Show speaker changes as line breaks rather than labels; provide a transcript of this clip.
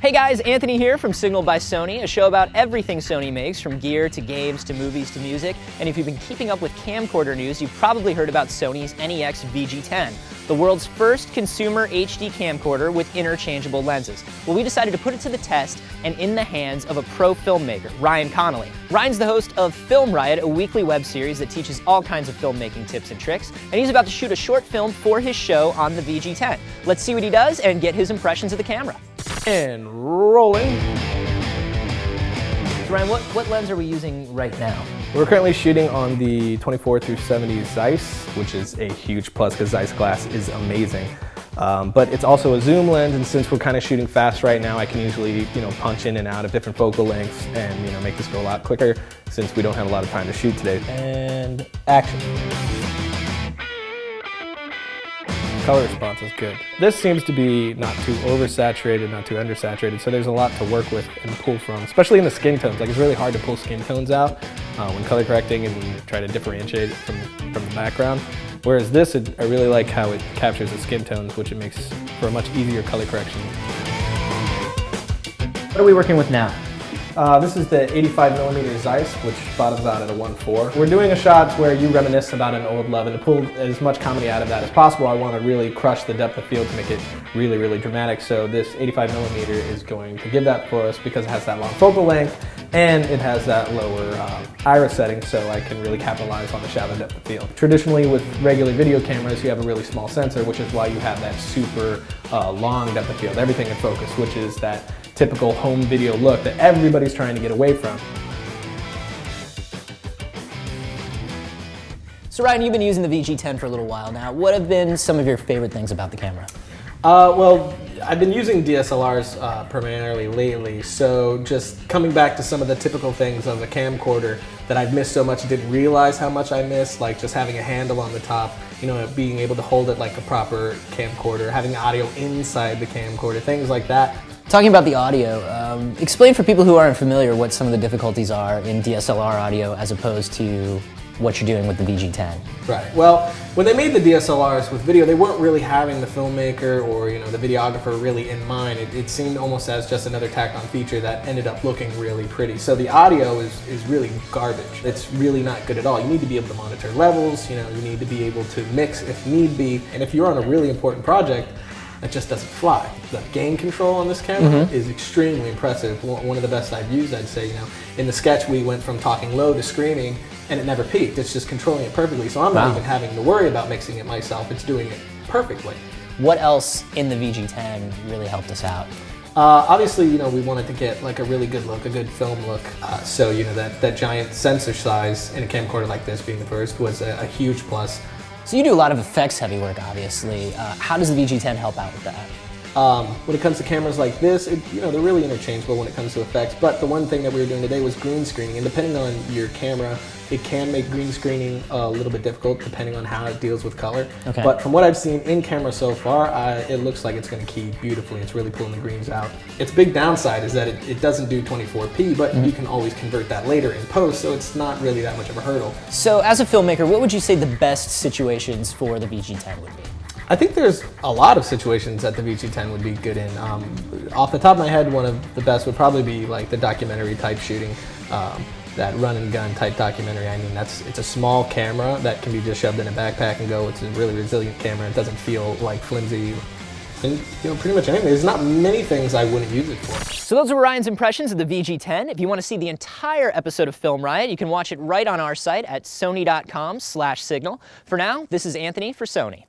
Hey guys, Anthony here from Signal by Sony, a show about everything Sony makes, from gear to games to movies to music. And if you've been keeping up with camcorder news, you've probably heard about Sony's NEX VG10, the world's first consumer HD camcorder with interchangeable lenses. Well, we decided to put it to the test and in the hands of a pro filmmaker, Ryan Connolly. Ryan's the host of Film Riot, a weekly web series that teaches all kinds of filmmaking tips and tricks, and he's about to shoot a short film for his show on the VG10. Let's see what he does and get his impressions of the camera.
And rolling.
So Ryan, what lens are we using right now?
We're currently shooting on the 24 through 70 Zeiss, which is a huge plus because Zeiss glass is amazing. But it's also a zoom lens, and since we're kind of shooting fast right now, I can usually punch in and out of different focal lengths and make this go a lot quicker since we don't have a lot of time to shoot today. And action. Color response is good. This seems to be not too oversaturated, not too undersaturated, so there's a lot to work with and pull from, especially in the skin tones. Like, it's really hard to pull skin tones out when color correcting and try to differentiate it from the background. Whereas this, I really like how it captures the skin tones, which it makes for a much easier color correction.
What are we working with now?
This is the 85mm Zeiss, which bottoms out at a 1.4. We're doing a shot where you reminisce about an old love, and to pull as much comedy out of that as possible, I want to really crush the depth of field to make it really, really dramatic. So this 85mm is going to give that for us because it has that long focal length and it has that lower iris setting, so I can really capitalize on the shallow depth of field. Traditionally with regular video cameras, you have a really small sensor, which is why you have that super long depth of field, everything in focus, which is that typical home video look that everybody's trying to get away from.
So Ryan, you've been using the VG10 for a little while now. What have been some of your favorite things about the camera?
Well, I've been using DSLRs primarily lately, so just coming back to some of the typical things of a camcorder that I've missed so much, didn't realize how much I missed, like just having a handle on the top, being able to hold it like a proper camcorder, having audio inside the camcorder, things like that.
Talking about the audio, explain for people who aren't familiar what some of the difficulties are in DSLR audio as opposed to what you're doing with the VG10.
Right. Well, when they made the DSLRs with video, they weren't really having the filmmaker or the videographer really in mind. It seemed almost as just another tacked-on feature that ended up looking really pretty. So the audio is really garbage. It's really not good at all. You need to be able to monitor levels. You need to be able to mix if need be. And if you're on a really important project, that just doesn't fly. The gain control on this camera is extremely impressive. One of the best I've used, I'd say. In the sketch, we went from talking low to screaming, and it never peaked. It's just controlling it perfectly. So I'm not even having to worry about mixing it myself. It's doing it perfectly.
What else in the VG10 really helped us out?
Obviously, we wanted to get like a really good look, a good film look. So that giant sensor size in a camcorder like this, being the first, was a huge plus.
So you do a lot of effects heavy work, obviously. How does the VG10 help out with that?
When it comes to cameras like this, they're really interchangeable when it comes to effects. But the one thing that we were doing today was green screening. And depending on your camera, it can make green screening a little bit difficult depending on how it deals with color.
Okay.
But from what I've seen in camera so far, it looks like it's going to key beautifully. It's really pulling the greens out. Its big downside is that it doesn't do 24p, but you can always convert that later in post, so it's not really that much of a hurdle.
So as a filmmaker, what would you say the best situations for the VG10 would be?
I think there's a lot of situations that the VG10 would be good in. Off the top of my head, one of the best would probably be like the documentary type shooting, that run and gun type documentary. I mean, it's a small camera that can be just shoved in a backpack and go. It's a really resilient camera. It doesn't feel like flimsy. And pretty much anything. There's not many things I wouldn't use it for.
So those are Ryan's impressions of the VG10. If you want to see the entire episode of Film Riot, you can watch it right on our site at sony.com/signal. For now, this is Anthony for Sony.